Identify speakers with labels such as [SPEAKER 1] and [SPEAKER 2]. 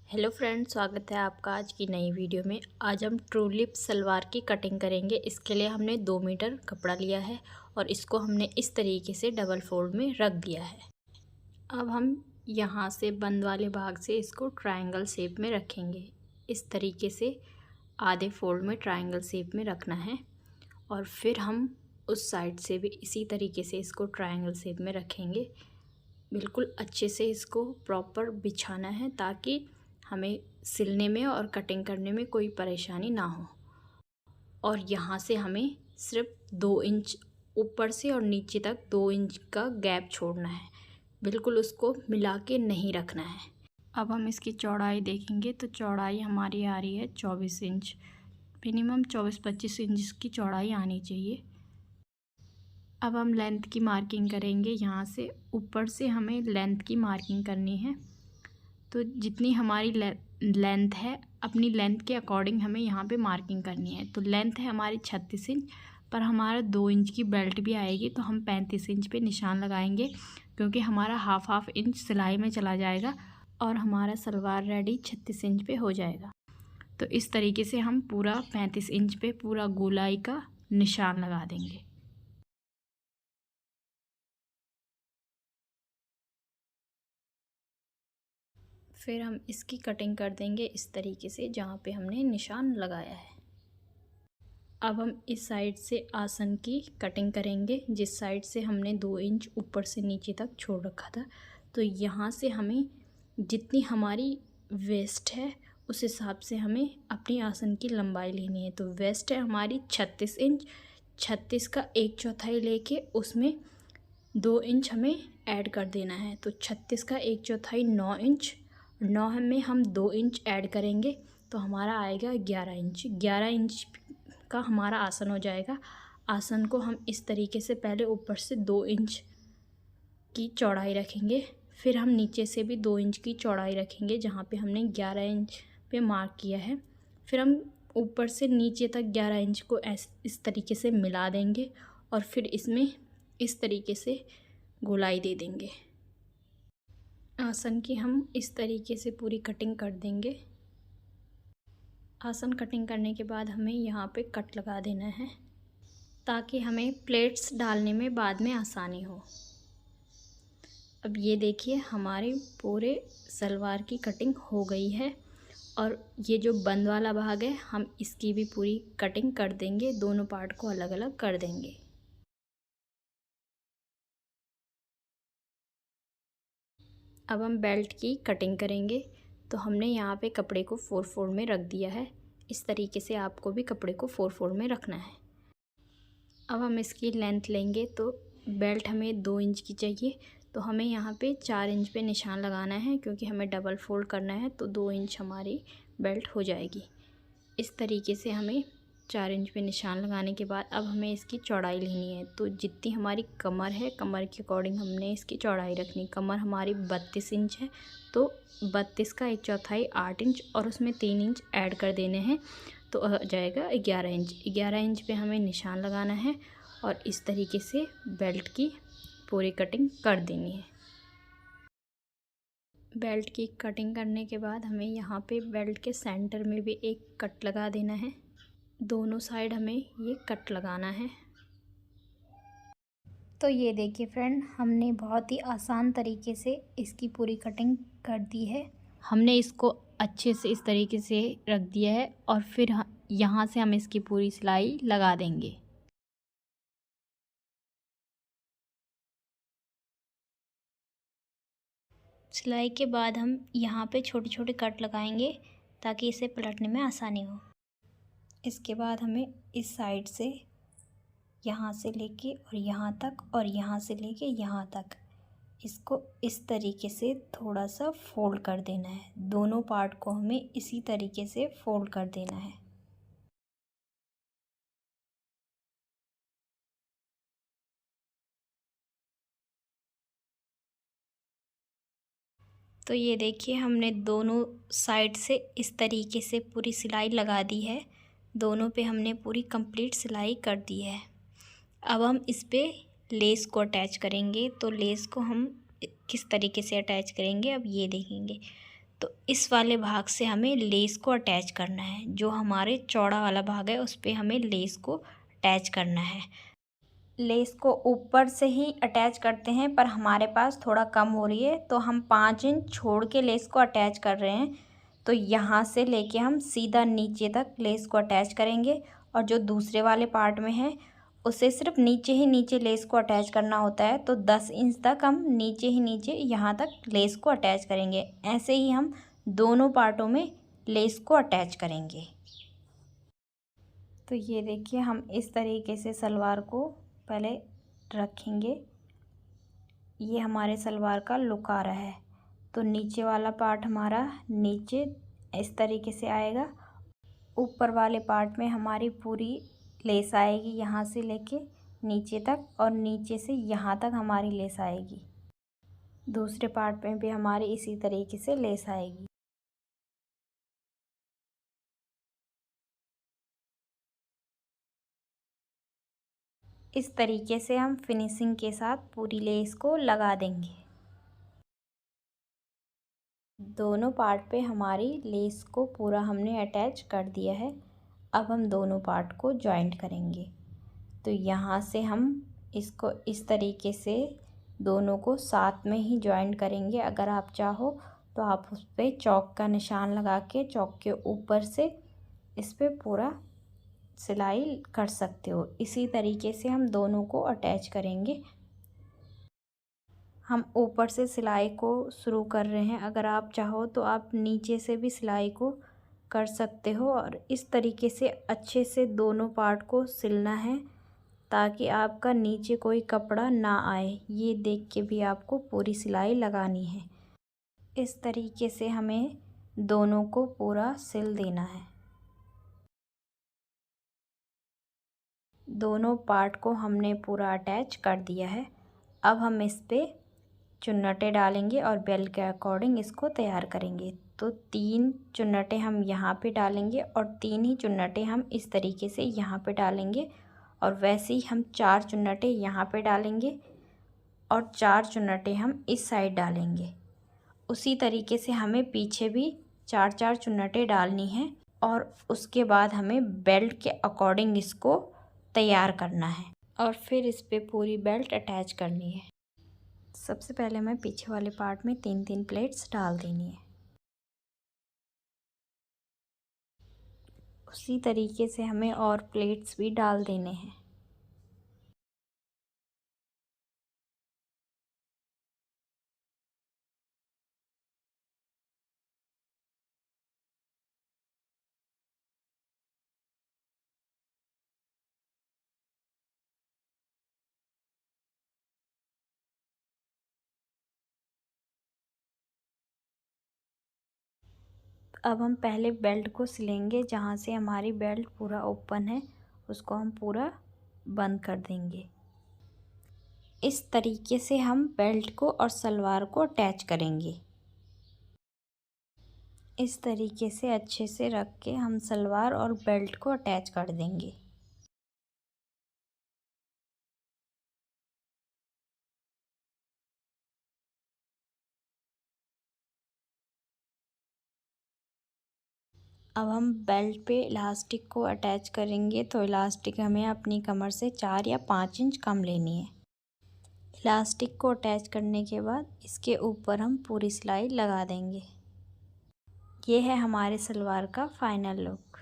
[SPEAKER 1] Hello friends, स्वागत है आपका आज की नई वीडियो में। आज हम ट्रू लिप सलवार की कटिंग करेंगे। इसके लिए हमने 2 मीटर कपड़ा लिया है और इसको हमने इस तरीके से डबल फोल्ड में रख दिया है। अब हम यहाँ से बंद वाले भाग से इसको ट्रायंगल शेप में रखेंगे। इस तरीके से आधे फोल्ड में ट्रायंगल शेप में रखना है और फिर हम उस साइड से भी इसी तरीके से इसको ट्रायंगल शेप में रखेंगे। बिल्कुल अच्छे से इसको प्रॉपर बिछाना है ताकि हमें सिलने में और कटिंग करने में कोई परेशानी ना हो। और यहाँ से हमें सिर्फ 2 इंच ऊपर से और नीचे तक 2 इंच का गैप छोड़ना है। बिल्कुल उसको मिला के नहीं रखना है। अब हम इसकी चौड़ाई देखेंगे तो चौड़ाई हमारी आ रही है 24 इंच। मिनिमम 24-25 इंच की चौड़ाई आनी चाहिए। अब हम लेंथ की मार्किंग करेंगे। यहाँ से ऊपर से हमें लेंथ की मार्किंग करनी है। तो जितनी हमारी लेंथ है, अपनी लेंथ के अकॉर्डिंग हमें यहाँ पे मार्किंग करनी है। तो लेंथ है हमारी 36 इंच, पर हमारा 2 इंच की बेल्ट भी आएगी तो हम 35 इंच पे निशान लगाएंगे, क्योंकि हमारा हाफ इंच सिलाई में चला जाएगा और हमारा सलवार रेडी 36 इंच पे हो जाएगा। तो इस तरीके से हम पूरा 35 इंच पे पूरा गोलाई का निशान लगा देंगे। फिर हम इसकी कटिंग कर देंगे इस तरीके से जहाँ पे हमने निशान लगाया है। अब हम इस साइड से आसन की कटिंग करेंगे, जिस साइड से हमने 2 इंच ऊपर से नीचे तक छोड़ रखा था। तो यहाँ से हमें जितनी हमारी वेस्ट है उस हिसाब से हमें अपनी आसन की लंबाई लेनी है। तो वेस्ट है हमारी 36 इंच, 36 का 1/4 लेके उसमें 2 इंच हमें ऐड कर देना है। तो 36 का 1/4 9 इंच, 9 में हम 2 इंच ऐड करेंगे तो हमारा आएगा 11 इंच। 11 इंच का हमारा आसन हो जाएगा। आसन को हम इस तरीके से पहले ऊपर से 2 इंच की चौड़ाई रखेंगे, फिर हम नीचे से भी 2 इंच की चौड़ाई रखेंगे जहाँ पे हमने 11 इंच पे मार्क किया है। फिर हम ऊपर से नीचे तक 11 इंच को इस तरीके से मिला देंगे और फिर इसमें इस तरीके से गोलाई दे देंगे। आसन की हम इस तरीके से पूरी कटिंग कर देंगे। आसन कटिंग करने के बाद हमें यहाँ पे कट लगा देना है ताकि हमें प्लेट्स डालने में बाद में आसानी हो। अब ये देखिए हमारे पूरे सलवार की कटिंग हो गई है और ये जो बंद वाला भाग है हम इसकी भी पूरी कटिंग कर देंगे। दोनों पार्ट को अलग अलग कर देंगे। अब हम बेल्ट की कटिंग करेंगे। तो हमने यहाँ पे कपड़े को 4 फोल्ड में रख दिया है। इस तरीके से आपको भी कपड़े को 4 फोल्ड में रखना है। अब हम इसकी लेंथ लेंगे तो बेल्ट हमें 2 इंच की चाहिए, तो हमें यहाँ पे 4 इंच पे निशान लगाना है, क्योंकि हमें डबल फोल्ड करना है तो 2 इंच हमारी बेल्ट हो जाएगी। इस तरीके से हमें 4 इंच पे निशान लगाने के बाद अब हमें इसकी चौड़ाई लेनी है। तो जितनी हमारी कमर है, कमर के अकॉर्डिंग हमने इसकी चौड़ाई रखनी। कमर हमारी 32 इंच है तो 32 का 1/4 8 इंच और उसमें 3 इंच ऐड कर देने हैं तो आ जाएगा 11 इंच। 11 इंच पे हमें निशान लगाना है और इस तरीके से बेल्ट की पूरी कटिंग कर देनी है। बेल्ट की कटिंग करने के बाद हमें यहाँ पे बेल्ट के सेंटर में भी एक कट लगा देना है। दोनों साइड हमें ये कट लगाना है। तो ये देखिए फ्रेंड, हमने बहुत ही आसान तरीके से इसकी पूरी कटिंग कर दी है। हमने इसको अच्छे से इस तरीके से रख दिया है और फिर यहाँ से हम इसकी पूरी सिलाई लगा देंगे। सिलाई के बाद हम यहाँ पे छोटे छोटे कट लगाएंगे ताकि इसे पलटने में आसानी हो। इसके बाद हमें इस साइड से यहाँ से लेके और यहाँ तक और यहाँ से लेके यहाँ तक इसको इस तरीके से थोड़ा सा फोल्ड कर देना है। दोनों पार्ट को हमें इसी तरीके से फोल्ड कर देना है। तो ये देखिए हमने दोनों साइड से इस तरीके से पूरी सिलाई लगा दी है। दोनों पे हमने पूरी कंप्लीट सिलाई कर दी है। अब हम इस पे लेस को अटैच करेंगे। तो लेस को हम किस तरीके से अटैच करेंगे अब ये देखेंगे। तो इस वाले भाग से हमें लेस को अटैच करना है। जो हमारे चौड़ा वाला भाग है उस पे हमें लेस को अटैच करना है। लेस को ऊपर से ही अटैच करते हैं, पर हमारे पास थोड़ा कम हो रही है तो हम 5 इंच छोड़ के लेस को अटैच कर रहे हैं। तो यहाँ से लेके हम सीधा नीचे तक लेस को अटैच करेंगे, और जो दूसरे वाले पार्ट में है उसे सिर्फ नीचे ही नीचे लेस को अटैच करना होता है। तो 10 इंच तक हम नीचे ही नीचे यहाँ तक लेस को अटैच करेंगे। ऐसे ही हम दोनों पार्टों में लेस को अटैच करेंगे। तो ये देखिए, हम इस तरीके से सलवार को पहले रखेंगे। ये हमारे सलवार का लुक आ रहा है। तो नीचे वाला पार्ट हमारा नीचे इस तरीके से आएगा। ऊपर वाले पार्ट में हमारी पूरी लेस आएगी यहाँ से लेके नीचे तक, और नीचे से यहाँ तक हमारी लेस आएगी। दूसरे पार्ट में भी हमारी इसी तरीके से लेस आएगी। इस तरीके से हम फिनिशिंग के साथ पूरी लेस को लगा देंगे। दोनों पार्ट पे हमारी लेस को पूरा हमने अटैच कर दिया है। अब हम दोनों पार्ट को जॉइंट करेंगे। तो यहाँ से हम इसको इस तरीके से दोनों को साथ में ही जॉइंट करेंगे। अगर आप चाहो तो आप उस पर चौक का निशान लगा के चौक के ऊपर से इस पर पूरा सिलाई कर सकते हो। इसी तरीके से हम दोनों को अटैच करेंगे। हम ऊपर से सिलाई को शुरू कर रहे हैं। अगर आप चाहो तो आप नीचे से भी सिलाई को कर सकते हो, और इस तरीके से अच्छे से दोनों पार्ट को सिलना है ताकि आपका नीचे कोई कपड़ा ना आए। ये देख के भी आपको पूरी सिलाई लगानी है। इस तरीके से हमें दोनों को पूरा सिल देना है। दोनों पार्ट को हमने पूरा अटैच कर दिया है। अब हम इस पे चुन्नटें डालेंगे और बेल्ट के अकॉर्डिंग इसको तैयार करेंगे। तो 3 चुन्नटें हम यहाँ पे डालेंगे और 3 ही चुन्नटें हम इस तरीके से यहाँ पे डालेंगे, और वैसे ही हम 4 चुन्नटें यहाँ पे डालेंगे और 4 चुन्नटें हम इस साइड डालेंगे। उसी तरीके से हमें पीछे भी 4-4 चुन्नटें डालनी हैं, और उसके बाद हमें बेल्ट के अकॉर्डिंग इसको तैयार करना है, और फिर इस पर पूरी बेल्ट अटैच करनी है। सबसे पहले मैं पीछे वाले पार्ट में 3-3 प्लेट्स डाल देनी है। उसी तरीके से हमें और प्लेट्स भी डाल देने हैं। अब हम पहले बेल्ट को सिलेंगे। जहाँ से हमारी बेल्ट पूरा ओपन है उसको हम पूरा बंद कर देंगे। इस तरीके से हम बेल्ट को और सलवार को अटैच करेंगे। इस तरीके से अच्छे से रख के हम सलवार और बेल्ट को अटैच कर देंगे। अब हम बेल्ट पे इलास्टिक को अटैच करेंगे। तो इलास्टिक हमें अपनी कमर से 4 या 5 इंच कम लेनी है। इलास्टिक को अटैच करने के बाद इसके ऊपर हम पूरी सिलाई लगा देंगे। ये है हमारे सलवार का फाइनल लुक।